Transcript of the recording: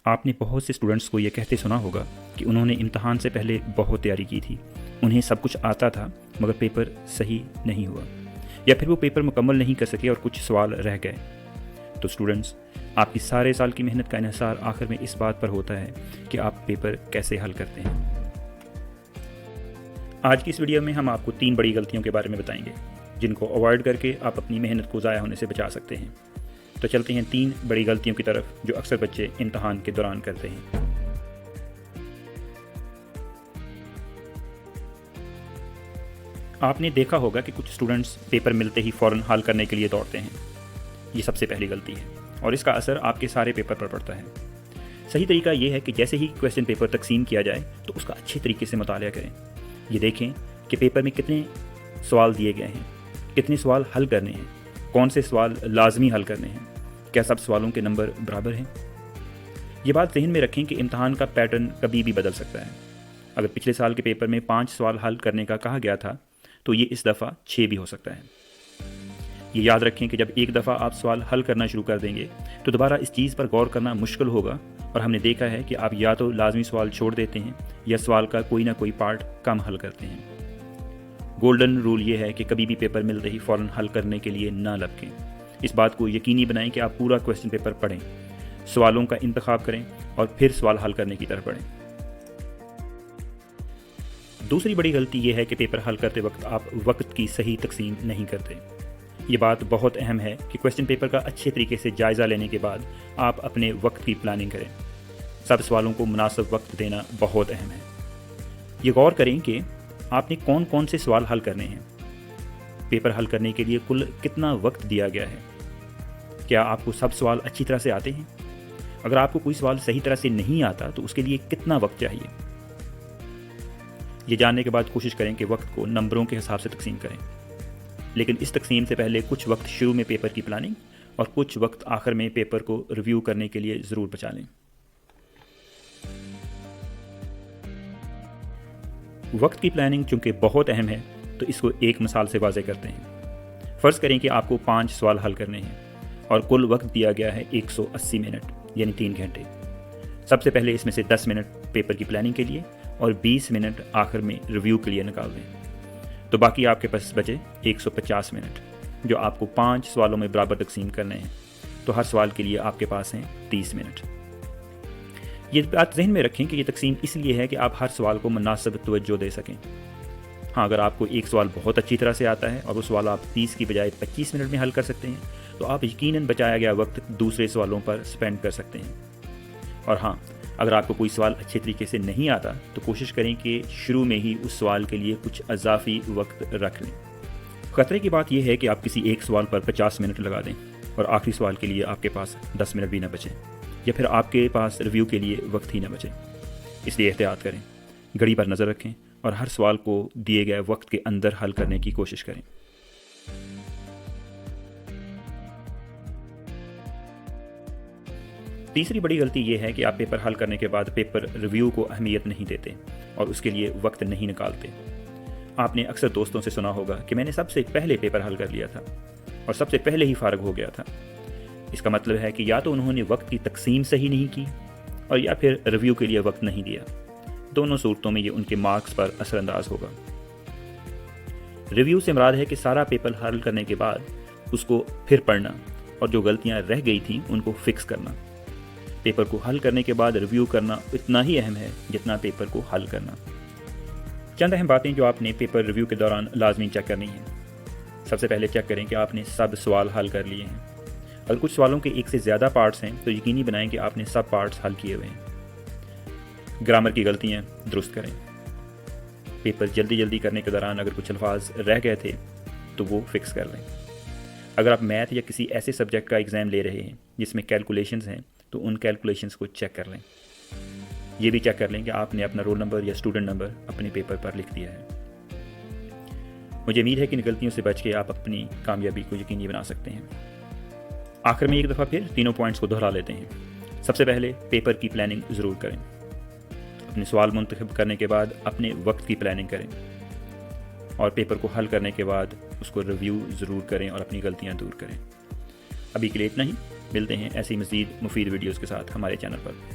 आपने बहुत से स्टूडेंट्स को ये कहते सुना होगा कि उन्होंने इम्तहान से पहले बहुत तैयारी की थी, उन्हें सब कुछ आता था मगर पेपर सही नहीं हुआ, या फिर वो पेपर मुकम्मल नहीं कर सके और कुछ सवाल रह गए। तो स्टूडेंट्स, आपकी सारे साल की मेहनत का इन्हिसार आखिर में इस बात पर होता है कि आप पेपर कैसे हल करते हैं। आज की इस वीडियो में हम आपको 3 बड़ी गलतियों के बारे में बताएंगे जिनको अवॉइड करके आप अपनी मेहनत को ज़ाया होने से बचा सकते हैं। तो चलते हैं 3 बड़ी गलतियों की तरफ जो अक्सर बच्चे इम्तहान के दौरान करते हैं। आपने देखा होगा कि कुछ स्टूडेंट्स पेपर मिलते ही फ़ौरन हल करने के लिए दौड़ते हैं। ये सबसे पहली गलती है और इसका असर आपके सारे पेपर पर पड़ता है। सही तरीका ये है कि जैसे ही क्वेश्चन पेपर तकसीम किया जाए तो उसका अच्छे तरीके से मुतालिया करें। ये देखें कि पेपर में कितने सवाल दिए गए हैं, कितने सवाल हल करने हैं, कौन से सवाल लाजमी हल करने हैं, क्या सब सवालों के नंबर बराबर हैं। ये बात जहन में रखें कि इम्तहान का पैटर्न कभी भी बदल सकता है। अगर पिछले साल के पेपर में 5 सवाल हल करने का कहा गया था तो ये इस दफ़ा 6 भी हो सकता है। ये याद रखें कि जब एक दफ़ा आप सवाल हल करना शुरू कर देंगे तो दोबारा इस चीज़ पर गौर करना मुश्किल होगा, और हमने देखा है कि आप या तो लाजमी सवाल छोड़ देते हैं या सवाल का कोई ना कोई पार्ट कम हल करते हैं। गोल्डन रूल ये है कि कभी भी पेपर मिलते ही फ़ौरन हल करने के लिए ना लपकें। इस बात को यकीनी बनाएं कि आप पूरा क्वेश्चन पेपर पढ़ें, सवालों का इंतखाब करें और फिर सवाल हल करने की तरफ बढ़ें। दूसरी बड़ी गलती यह है कि पेपर हल करते वक्त आप वक्त की सही तकसीम नहीं करते। ये बात बहुत अहम है कि क्वेश्चन पेपर का अच्छे तरीके से जायज़ा लेने के बाद आप अपने वक्त की प्लानिंग करें। सब सवालों को मुनासिब वक्त देना बहुत अहम है। ये गौर करें कि आपने कौन कौन से सवाल हल करने हैं, पेपर हल करने के लिए कुल कितना वक्त दिया गया है, क्या आपको सब सवाल अच्छी तरह से आते हैं, अगर आपको कोई सवाल सही तरह से नहीं आता तो उसके लिए कितना वक्त चाहिए। ये जानने के बाद कोशिश करें कि वक्त को नंबरों के हिसाब से तकसीम करें, लेकिन इस तकसीम से पहले कुछ वक्त शुरू में पेपर की प्लानिंग और कुछ वक्त आखिर में पेपर को रिव्यू करने के लिए ज़रूर बचा लें। वक्त की प्लानिंग चूँकि बहुत अहम है तो इसको एक मिसाल से वाज़े करते हैं। फ़र्ज़ करें कि आपको 5 सवाल हल करने हैं और कुल वक्त दिया गया है 180 मिनट यानी 3 घंटे। सबसे पहले इसमें से 10 मिनट पेपर की प्लानिंग के लिए और 20 मिनट आखिर में रिव्यू के लिए निकाल दें, तो बाकी आपके पास बचे 150 मिनट जो आपको 5 सवालों में बराबर तकसीम करने हैं। तो हर सवाल के लिए आपके पास हैं 30 मिनट। ये बात जहन में रखें कि ये तकसीम इसलिए है कि आप हर सवाल को मुनासिब तवज्जो दे सकें। हाँ, अगर आपको एक सवाल बहुत अच्छी तरह से आता है और वो सवाल आप 30 की बजाय 25 मिनट में हल कर सकते हैं तो आप यकीनन बचाया गया वक्त दूसरे सवालों पर स्पेंड कर सकते हैं। और हाँ, अगर आपको कोई सवाल अच्छे तरीके से नहीं आता तो कोशिश करें कि शुरू में ही उस सवाल के लिए कुछ अजाफी वक्त रख लें। ख़तरे की बात यह है कि आप किसी एक सवाल पर 50 मिनट लगा दें और आखिरी सवाल के लिए आपके पास 10 मिनट भी ना बचे, या फिर आपके पास रिव्यू के लिए वक्त ही ना बचे। इसलिए एहतियात करें, घड़ी पर नज़र रखें और हर सवाल को दिए गए वक्त के अंदर हल करने की कोशिश करें। तीसरी बड़ी गलती यह है कि आप पेपर हल करने के बाद पेपर रिव्यू को अहमियत नहीं देते और उसके लिए वक्त नहीं निकालते। आपने अक्सर दोस्तों से सुना होगा कि मैंने सबसे पहले पेपर हल कर लिया था और सबसे पहले ही फारग हो गया था। इसका मतलब है कि या तो उन्होंने वक्त की तकसीम सही नहीं की और या फिर रिव्यू के लिए वक्त नहीं दिया। दोनों सूरतों में ये उनके मार्क्स पर असरअंदाज होगा। रिव्यू से मुराद है कि सारा पेपर हल करने के बाद उसको फिर पढ़ना और जो गलतियां रह गई थी उनको फिक्स करना। पेपर को हल करने के बाद रिव्यू करना इतना ही अहम है जितना पेपर को हल करना। चंद अहम बातें जो आपने पेपर रिव्यू के दौरान लाजमी चेक करनी है। सबसे पहले चेक करें कि आपने सब सवाल हल कर लिए हैं। अगर कुछ सवालों के एक से ज़्यादा पार्ट्स हैं तो यकीनी बनाएं कि आपने सब पार्ट्स हल किए हुए हैं। ग्रामर की गलतियाँ दुरुस्त करें। पेपर जल्दी करने के दौरान अगर कुछ अल्फाज रह गए थे तो वो फिक्स कर लें। अगर आप मैथ या किसी ऐसे सब्जेक्ट का एग्ज़ाम ले रहे हैं जिसमें कैलकुलेशंस हैं तो उन कैलकुलेशंस को चेक कर लें। ये भी चेक कर लें कि आपने अपना रोल नंबर या स्टूडेंट नंबर अपने पेपर पर लिख दिया है। मुझे उम्मीद है कि इन गलतियों से बच के आप अपनी कामयाबी को यकीनी बना सकते हैं। आखिर में एक दफ़ा फिर तीनों पॉइंट्स को दोहरा लेते हैं। सबसे पहले पेपर की प्लानिंग ज़रूर करें। अपने सवाल मुंतखब करने के बाद अपने वक्त की प्लानिंग करें और पेपर को हल करने के बाद उसको रिव्यू ज़रूर करें और अपनी गलतियाँ दूर करें। अभी के लिए इतना ही। मिलते हैं ऐसी मज़ीद मुफीद वीडियोज़ के साथ हमारे चैनल पर।